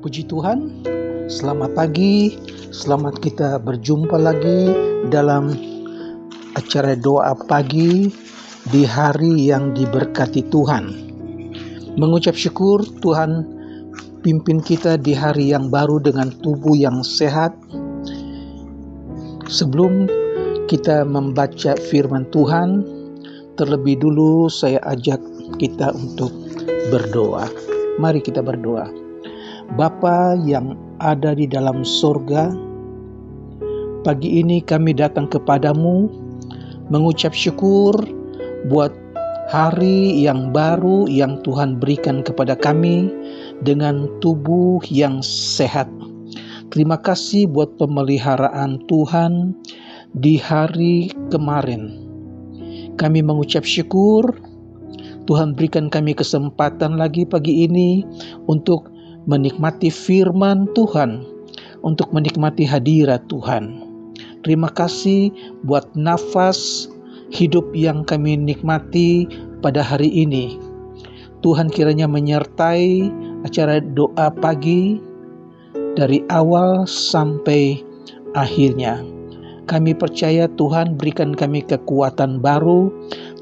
Puji Tuhan, selamat pagi, selamat kita berjumpa lagi dalam acara doa pagi di hari yang diberkati Tuhan. Mengucap syukur Tuhan pimpin kita di hari yang baru dengan tubuh yang sehat. Sebelum kita membaca firman Tuhan, terlebih dulu saya ajak kita untuk berdoa. Mari kita berdoa. Bapa yang ada di dalam sorga, pagi ini kami datang kepadamu mengucap syukur buat hari yang baru yang Tuhan berikan kepada kami dengan tubuh yang sehat. Terima kasih buat pemeliharaan Tuhan di hari kemarin. Kami mengucap syukur Tuhan berikan kami kesempatan lagi pagi ini untuk menikmati firman Tuhan, untuk menikmati hadirat Tuhan. Terima kasih buat nafas hidup yang kami nikmati pada hari ini. Tuhan kiranya menyertai acara doa pagi dari awal sampai akhirnya. Kami percaya Tuhan berikan kami kekuatan baru,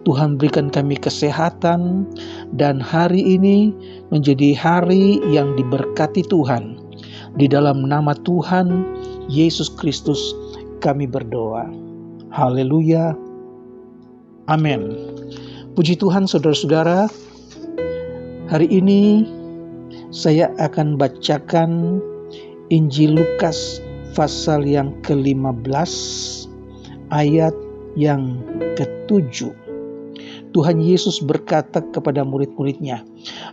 Tuhan berikan kami kesehatan, dan hari ini menjadi hari yang diberkati Tuhan. Di dalam nama Tuhan Yesus Kristus kami berdoa. Haleluya. Amin. Puji Tuhan saudara-saudara, hari ini saya akan bacakan Injil Lukas pasal yang ke-15 ayat yang ke-7. Tuhan Yesus berkata kepada murid-muridnya,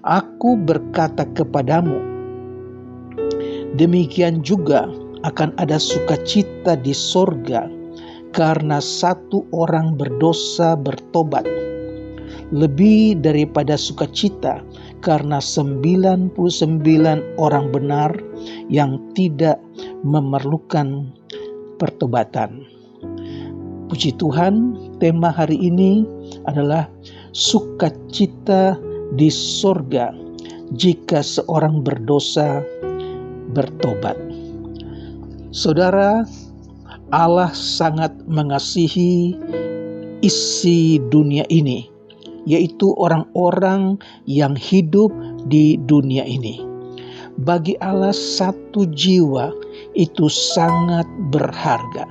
"Aku berkata kepadamu, demikian juga akan ada sukacita di sorga karena satu orang berdosa bertobat, lebih daripada sukacita karena 99 orang benar yang tidak memerlukan pertobatan." Puji Tuhan, tema hari ini adalah sukacita di sorga jika seorang berdosa bertobat. Saudara, Allah sangat mengasihi isi dunia ini, yaitu orang-orang yang hidup di dunia ini. Bagi Allah satu jiwa itu sangat berharga.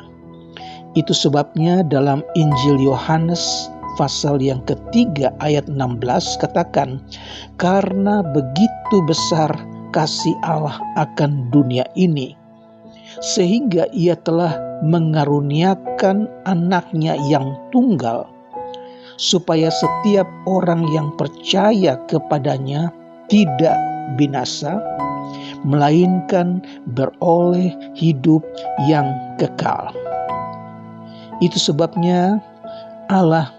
Itu sebabnya dalam Injil Yohanes pasal yang ketiga ayat 16 katakan, "Karena begitu besar kasih Allah akan dunia ini, sehingga ia telah mengaruniakan anaknya yang tunggal, supaya setiap orang yang percaya kepadanya tidak binasa, melainkan beroleh hidup yang kekal." Itu sebabnya Allah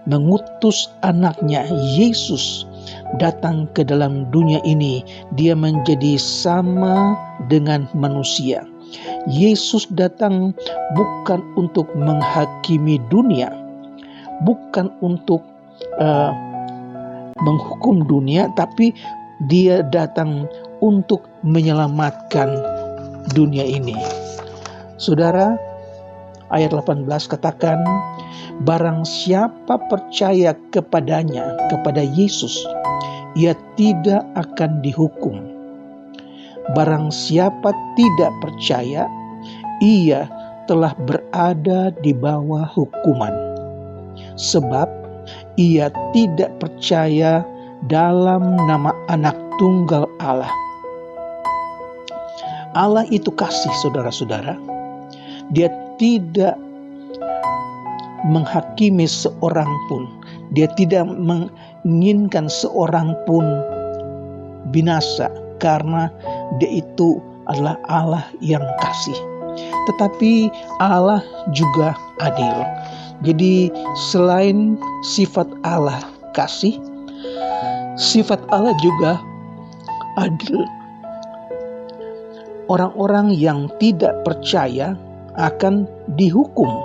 mengutus anaknya Yesus datang ke dalam dunia ini. Dia menjadi sama dengan manusia. Yesus datang bukan untuk menghakimi dunia, bukan untuk menghukum dunia, tapi dia datang untuk menyelamatkan dunia ini. Saudara, ayat 18 katakan, "Barang siapa percaya kepadanya, kepada Yesus, ia tidak akan dihukum. Barang siapa tidak percaya, ia telah berada di bawah hukuman, sebab ia tidak percaya dalam nama Anak Tunggal Allah." Allah itu kasih, saudara-saudara. Dia tidak menghakimi seorang pun. Dia tidak menginginkan seorang pun binasa, karena dia itu adalah Allah yang kasih. Tetapi Allah juga adil. Jadi selain sifat Allah kasih, sifat Allah juga adil. Orang-orang yang tidak percaya akan dihukum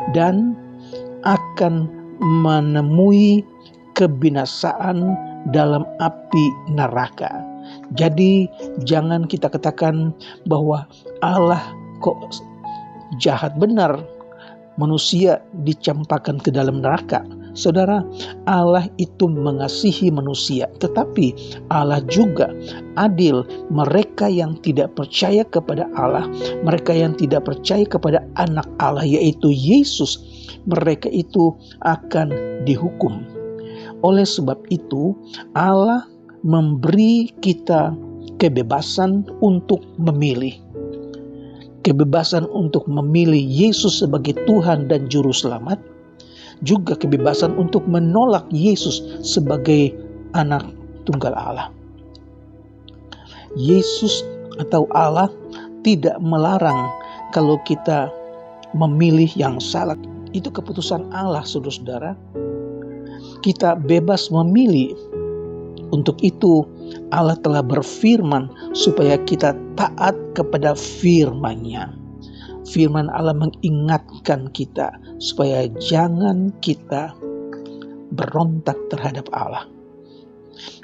dan akan menemui kebinasaan dalam api neraka. Jadi jangan kita katakan bahwa Allah kok jahat benar, manusia dicampakkan ke dalam neraka. Saudara, Allah itu mengasihi manusia, tetapi Allah juga adil. Mereka yang tidak percaya kepada Allah, mereka yang tidak percaya kepada anak Allah yaitu Yesus, mereka itu akan dihukum. Oleh sebab itu, Allah memberi kita kebebasan untuk memilih. Kebebasan untuk memilih Yesus sebagai Tuhan dan Juru Selamat, juga kebebasan untuk menolak Yesus sebagai anak tunggal Allah. Yesus atau Allah tidak melarang kalau kita memilih yang salah. Itu keputusan Allah, saudara-saudara. Kita bebas memilih. Untuk itu Allah telah berfirman supaya kita taat kepada firman-Nya. Firman Allah mengingatkan kita supaya jangan kita berontak terhadap Allah.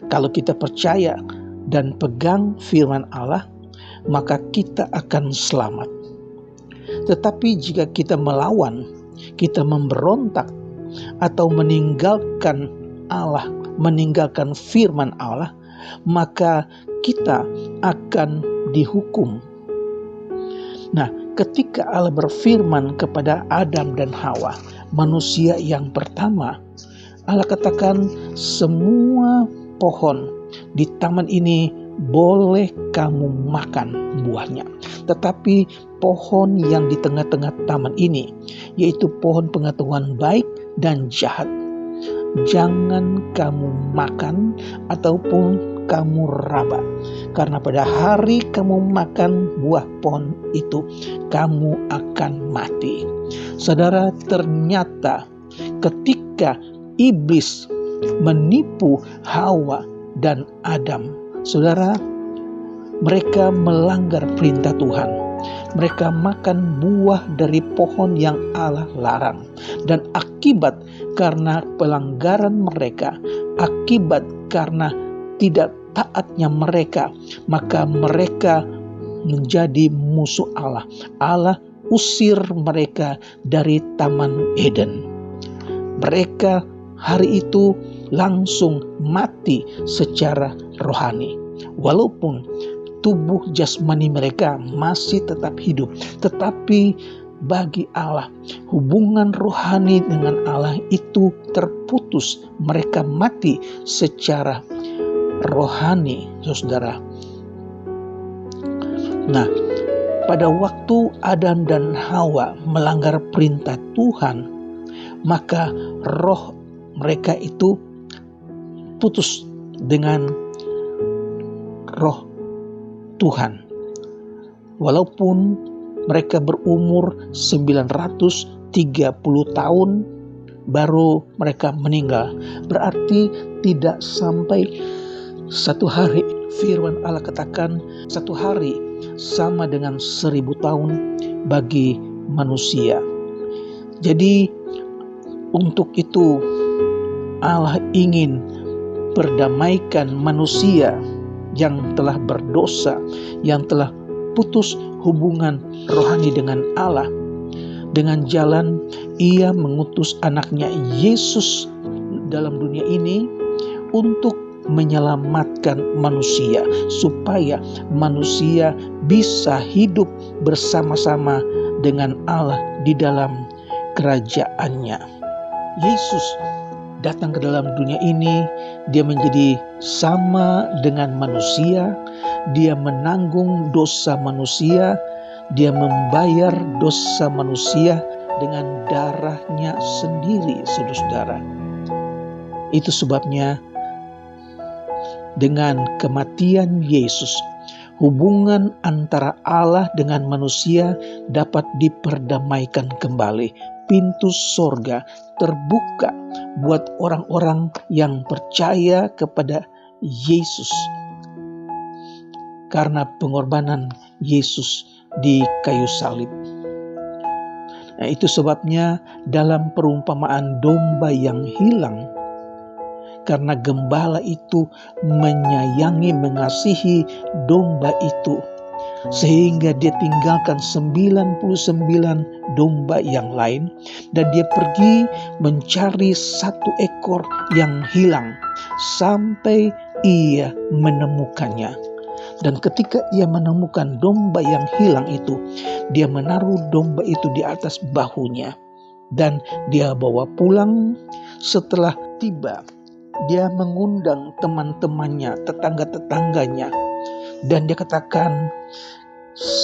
Kalau kita percaya dan pegang firman Allah, maka kita akan selamat. Tetapi jika kita melawan, kita memberontak atau meninggalkan Allah, meninggalkan firman Allah, maka kita akan dihukum. Nah, ketika Allah berfirman kepada Adam dan Hawa, manusia yang pertama, Allah katakan semua pohon di taman ini boleh kamu makan buahnya. Tetapi pohon yang di tengah-tengah taman ini, yaitu pohon pengetahuan baik dan jahat, jangan kamu makan ataupun kamu raba. Karena pada hari kamu makan buah pohon itu, kamu akan mati. Saudara, ternyata ketika iblis menipu Hawa dan Adam, saudara, mereka melanggar perintah Tuhan. Mereka makan buah dari pohon yang Allah larang. Dan akibat karena pelanggaran mereka, akibat karena tidak taatnya mereka, maka mereka menjadi musuh Allah. Allah usir mereka dari Taman Eden. Mereka hari itu langsung mati secara rohani. Walaupun tubuh jasmani mereka masih tetap hidup, tetapi bagi Allah, hubungan rohani dengan Allah itu terputus. Mereka mati secara rohani, saudara. Nah, pada waktu Adam dan Hawa melanggar perintah Tuhan, maka roh mereka itu putus dengan roh Tuhan. Walaupun mereka berumur 930 tahun baru mereka meninggal. Berarti tidak sampai satu hari. Firman Allah katakan satu hari sama dengan 1000 tahun bagi manusia. Jadi untuk itu Allah ingin perdamaikan manusia yang telah berdosa, yang telah putus hubungan rohani dengan Allah. Dengan jalan Ia mengutus anaknya Yesus dalam dunia ini untuk menyelamatkan manusia, supaya manusia bisa hidup bersama-sama dengan Allah di dalam kerajaannya. Yesus datang ke dalam dunia ini, Dia menjadi sama dengan manusia, Dia menanggung dosa manusia, Dia membayar dosa manusia dengan darah-Nya sendiri, saudara-saudara. Itu sebabnya dengan kematian Yesus, hubungan antara Allah dengan manusia dapat diperdamaikan kembali. Pintu sorga terbuka buat orang-orang yang percaya kepada Yesus karena pengorbanan Yesus di kayu salib. Nah, itu sebabnya dalam perumpamaan domba yang hilang, karena gembala itu menyayangi, mengasihi domba itu, sehingga dia tinggalkan 99 domba yang lain, dan dia pergi mencari satu ekor yang hilang sampai ia menemukannya. Dan ketika ia menemukan domba yang hilang itu, dia menaruh domba itu di atas bahunya dan dia bawa pulang. Setelah tiba, dia mengundang teman-temannya, tetangga-tetangganya, dan dia katakan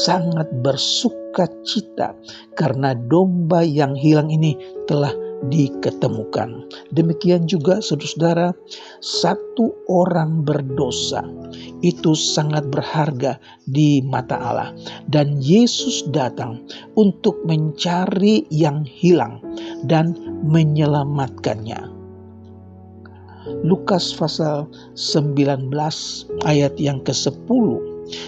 sangat bersuka cita karena domba yang hilang ini telah diketemukan. Demikian juga saudara-saudara, satu orang berdosa itu sangat berharga di mata Allah, dan Yesus datang untuk mencari yang hilang dan menyelamatkannya. Lukas pasal 19 ayat yang ke-10,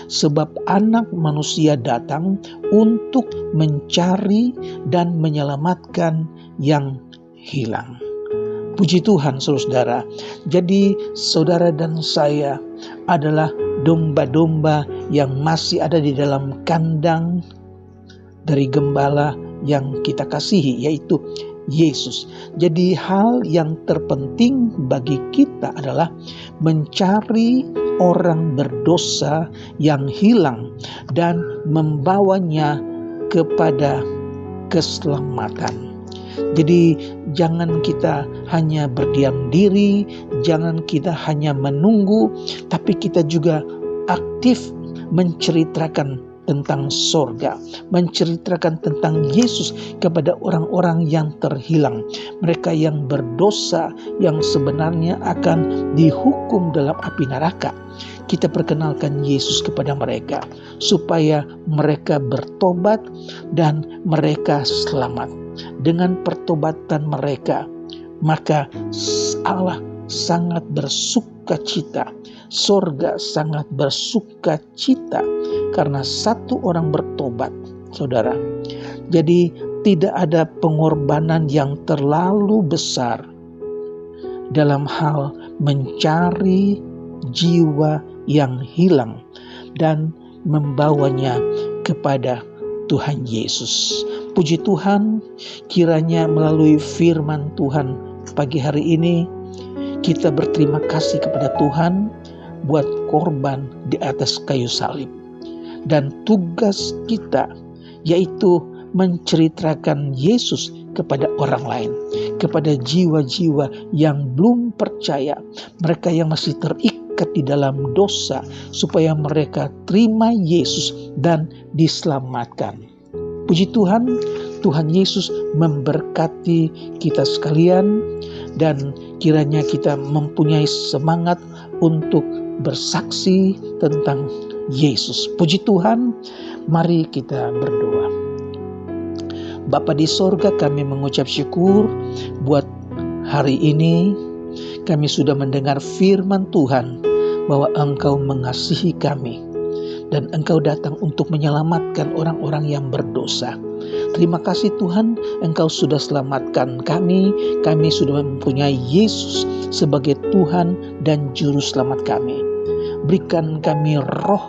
sebab Anak Manusia datang untuk mencari dan menyelamatkan yang hilang. Puji Tuhan saudara. Jadi saudara dan saya adalah domba-domba yang masih ada di dalam kandang dari gembala yang kita kasihi, yaitu Yesus. Jadi hal yang terpenting bagi kita adalah mencari orang berdosa yang hilang dan membawanya kepada keselamatan. Jadi jangan kita hanya berdiam diri, jangan kita hanya menunggu, tapi kita juga aktif menceritakan tentang sorga, menceritakan tentang Yesus kepada orang-orang yang terhilang, mereka yang berdosa, yang sebenarnya akan dihukum dalam api neraka. Kita perkenalkan Yesus kepada mereka supaya mereka bertobat dan mereka selamat. Dengan pertobatan mereka, maka Allah sangat bersuka cita, sorga sangat bersuka cita karena satu orang bertobat, saudara. Jadi tidak ada pengorbanan yang terlalu besar dalam hal mencari jiwa yang hilang dan membawanya kepada Tuhan Yesus. Puji Tuhan, kiranya melalui firman Tuhan pagi hari ini kita berterima kasih kepada Tuhan buat korban di atas kayu salib. Dan tugas kita yaitu menceritakan Yesus kepada orang lain, kepada jiwa-jiwa yang belum percaya, mereka yang masih terikat di dalam dosa, supaya mereka terima Yesus dan diselamatkan. Puji Tuhan, Tuhan Yesus memberkati kita sekalian, dan kiranya kita mempunyai semangat untuk bersaksi tentang Yesus. Puji Tuhan, mari kita berdoa. Bapa di sorga, kami mengucap syukur buat hari ini. Kami sudah mendengar firman Tuhan bahwa Engkau mengasihi kami dan Engkau datang untuk menyelamatkan orang-orang yang berdosa. Terima kasih Tuhan, Engkau sudah selamatkan kami. Kami sudah mempunyai Yesus sebagai Tuhan dan Juru Selamat kami. Berikan kami roh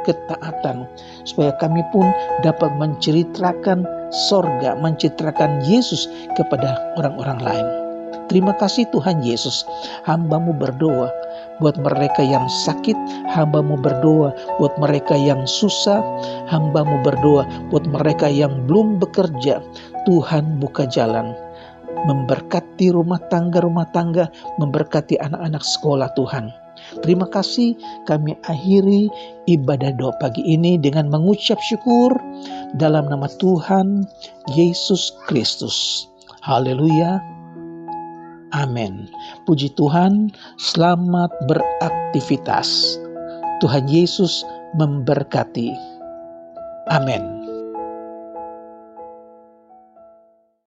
ketaatan, supaya kami pun dapat menceritakan sorga, menceritakan Yesus kepada orang-orang lain. Terima kasih Tuhan Yesus. Hamba-Mu berdoa buat mereka yang sakit, hamba-Mu berdoa buat mereka yang susah, hamba-Mu berdoa buat mereka yang belum bekerja. Tuhan buka jalan, memberkati rumah tangga, memberkati anak-anak sekolah Tuhan. Terima kasih, kami akhiri ibadah doa pagi ini dengan mengucap syukur dalam nama Tuhan Yesus Kristus. Haleluya. Amin. Puji Tuhan, selamat beraktivitas. Tuhan Yesus memberkati. Amin.